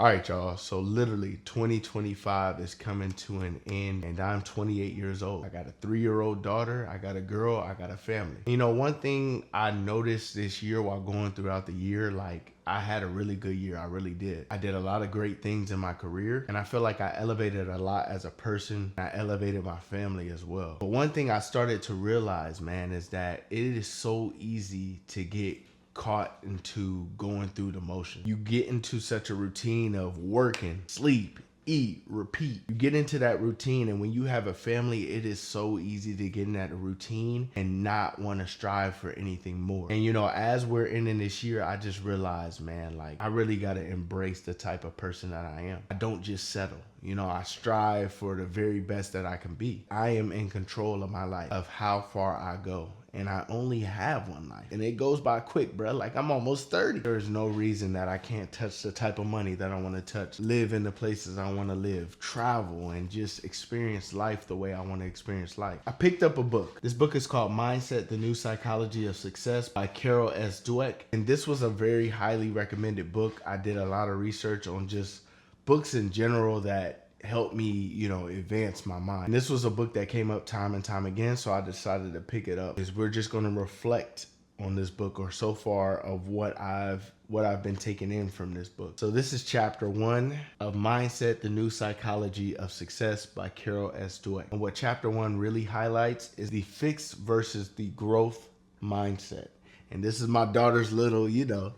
All right, y'all. So literally 2025 is coming to an end and I'm 28 years old. I got a 3-year-old daughter. I got a girl. I got a family. You know, one thing I noticed this year while going throughout the year, like I had a really good year. I really did. I did a lot of great things in my career and I feel like I elevated a lot as a person. I elevated my family as well. But one thing I started to realize, man, is that it is so easy to get caught into going through the motion. You get into such a routine of working, sleep, eat, repeat. You get into that routine, and when you have a family, it is so easy to get in that routine and not want to strive for anything more. And you know, as we're ending this year, I just realized, man, like I really got to embrace the type of person that I am. I don't just settle. You know, I strive for the very best that I can be. I am in control of my life, of how far I go. And I only have one life. And it goes by quick, bro. Like I'm almost 30. There is no reason that I can't touch the type of money that I want to touch, live in the places I want to live, travel, and just experience life the way I want to experience life. I picked up a book. This book is called Mindset, The New Psychology of Success by Carol S. Dweck. And this was a very highly recommended book. I did a lot of research on just books in general that helped me, you know, advance my mind. And this was a book that came up time and time again, so I decided to pick it up. Is we're just going to reflect on this book, or so far of what I've been taking in from this book. So this is chapter 1 of Mindset, The New Psychology of Success by Carol S. Dweck. And what chapter 1 really highlights is the fixed versus the growth mindset. And this is my daughter's little, you know,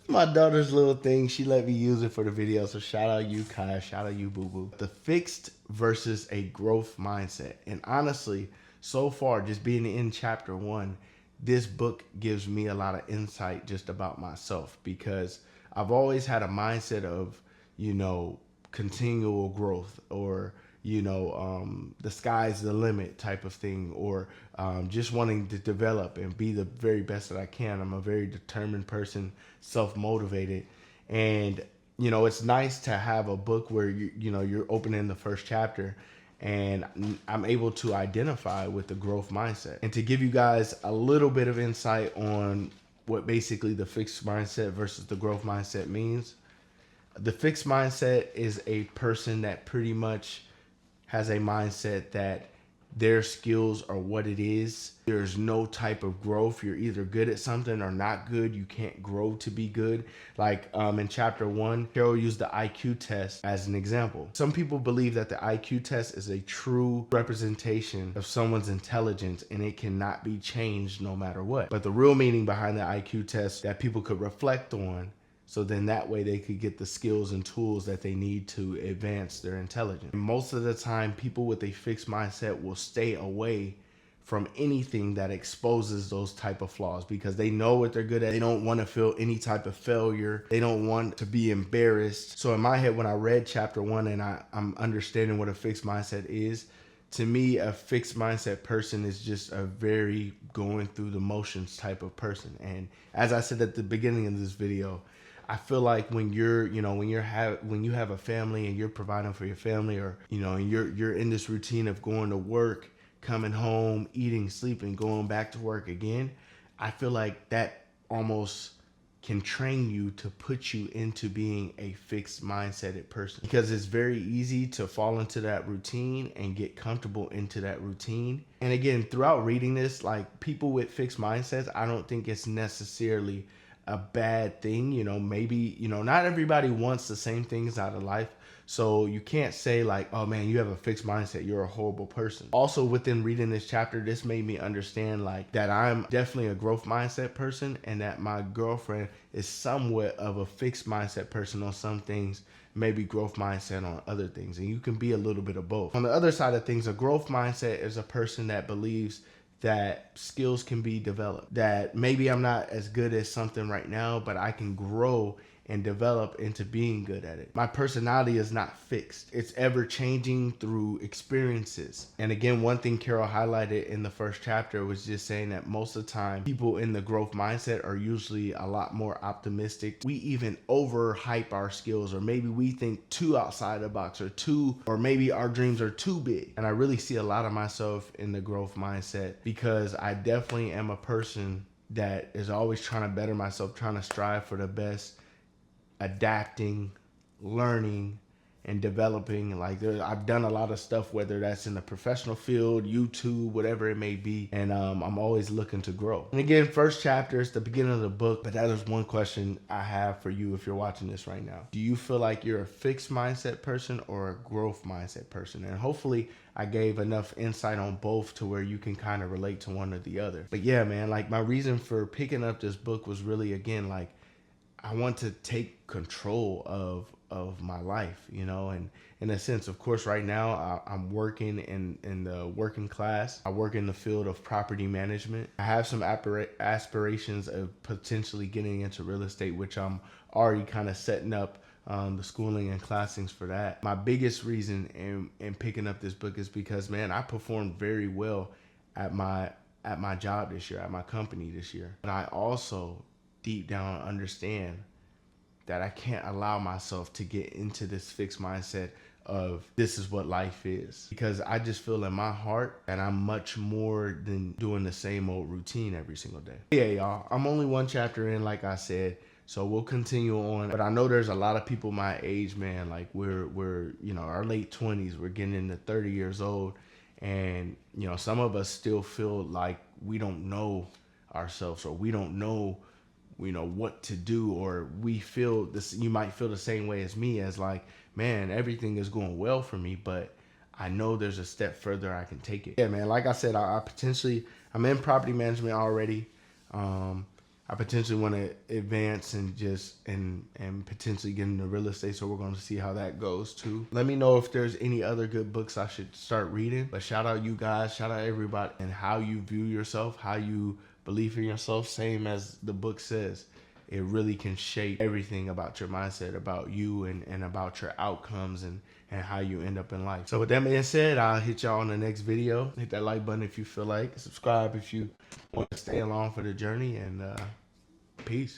my daughter's little thing. She let me use it for the video. So shout out you, Kaya. Shout out you, Boo Boo. The fixed versus a growth mindset. And honestly, so far, just being in chapter 1, this book gives me a lot of insight just about myself, because I've always had a mindset of, you know, continual growth, or you know, the sky's the limit type of thing, or just wanting to develop and be the very best that I can. I'm a very determined person, self-motivated. And, you know, it's nice to have a book where, you know, you're opening the first chapter and I'm able to identify with the growth mindset. And to give you guys a little bit of insight on what basically the fixed mindset versus the growth mindset means. The fixed mindset is a person that pretty much has a mindset that their skills are what it is. There's no type of growth. You're either good at something or not good. You can't grow to be good. Like in chapter 1, Carol used the IQ test as an example. Some people believe that the IQ test is a true representation of someone's intelligence and it cannot be changed no matter what. But the real meaning behind the IQ test that people could reflect on, so then that way they could get the skills and tools that they need to advance their intelligence. And most of the time, people with a fixed mindset will stay away from anything that exposes those type of flaws, because they know what they're good at. They don't want to feel any type of failure. They don't want to be embarrassed. So in my head, when I read chapter 1 and I'm understanding what a fixed mindset is, to me, a fixed mindset person is just a very going through the motions type of person. And as I said at the beginning of this video, I feel like when you're, you know, when you have a family and you're providing for your family, or, you know, and you're in this routine of going to work, coming home, eating, sleeping, going back to work again, I feel like that almost can train you to put you into being a fixed mindseted person, because it's very easy to fall into that routine and get comfortable into that routine. And again, throughout reading this, like, people with fixed mindsets, I don't think it's necessarily a bad thing. You know, maybe, you know, not everybody wants the same things out of life. So you can't say like, oh man, you have a fixed mindset, you're a horrible person. Also, within reading this chapter, this made me understand like that I'm definitely a growth mindset person, and that my girlfriend is somewhat of a fixed mindset person on some things, maybe growth mindset on other things. And you can be a little bit of both. On the other side of things, a growth mindset is a person that believes that skills can be developed, that maybe I'm not as good at something right now, but I can grow and develop into being good at it. My personality is not fixed. It's ever changing through experiences. And again, one thing Carol highlighted in the first chapter was just saying that most of the time, people in the growth mindset are usually a lot more optimistic. We even overhype our skills, or maybe we think too outside the box, or maybe our dreams are too big. And I really see a lot of myself in the growth mindset, because I definitely am a person that is always trying to better myself, trying to strive for the best, adapting, learning and developing. Like I've done a lot of stuff, whether that's in the professional field, YouTube, whatever it may be, and I'm always looking to grow. And again, first chapter is the beginning of the book, but that is one question I have for you if you're watching this right now. Do you feel like you're a fixed mindset person or a growth mindset person? And hopefully I gave enough insight on both to where you can kind of relate to one or the other. But yeah, man, like my reason for picking up this book was really, again, like I want to take control of my life, you know, and in a sense, of course, right now I'm working in the working class. I work in the field of property management. I have some aspirations of potentially getting into real estate, which I'm already kind of setting up the schooling and classings for that. My biggest reason in picking up this book is because, man, I performed very well at my job this year, at my company this year. But I also deep down understand that I can't allow myself to get into this fixed mindset of this is what life is, because I just feel in my heart that I'm much more than doing the same old routine every single day. Yeah, y'all, I'm only one chapter in, like I said, so we'll continue on. But I know there's a lot of people my age, man, like we're you know, our late 20s, we're getting into 30 years old, and you know, some of us still feel like we don't know ourselves, or we don't know, you know, what to do, or we feel this, you might feel the same way as me, as like, man, everything is going well for me, but I know there's a step further I can take it. Yeah, man, like I said, I'm in property management already. I potentially want to advance and potentially get into real estate, so we're going to see how that goes too. Let me know if there's any other good books I should start reading. But shout out you guys, shout out everybody, and how you view yourself, how you believe in yourself, same as the book says. It really can shape everything about your mindset, about you, and about your outcomes and how you end up in life. So with that being said, I'll hit y'all on the next video. Hit that like button if you feel like. Subscribe if you want to stay along for the journey, and peace.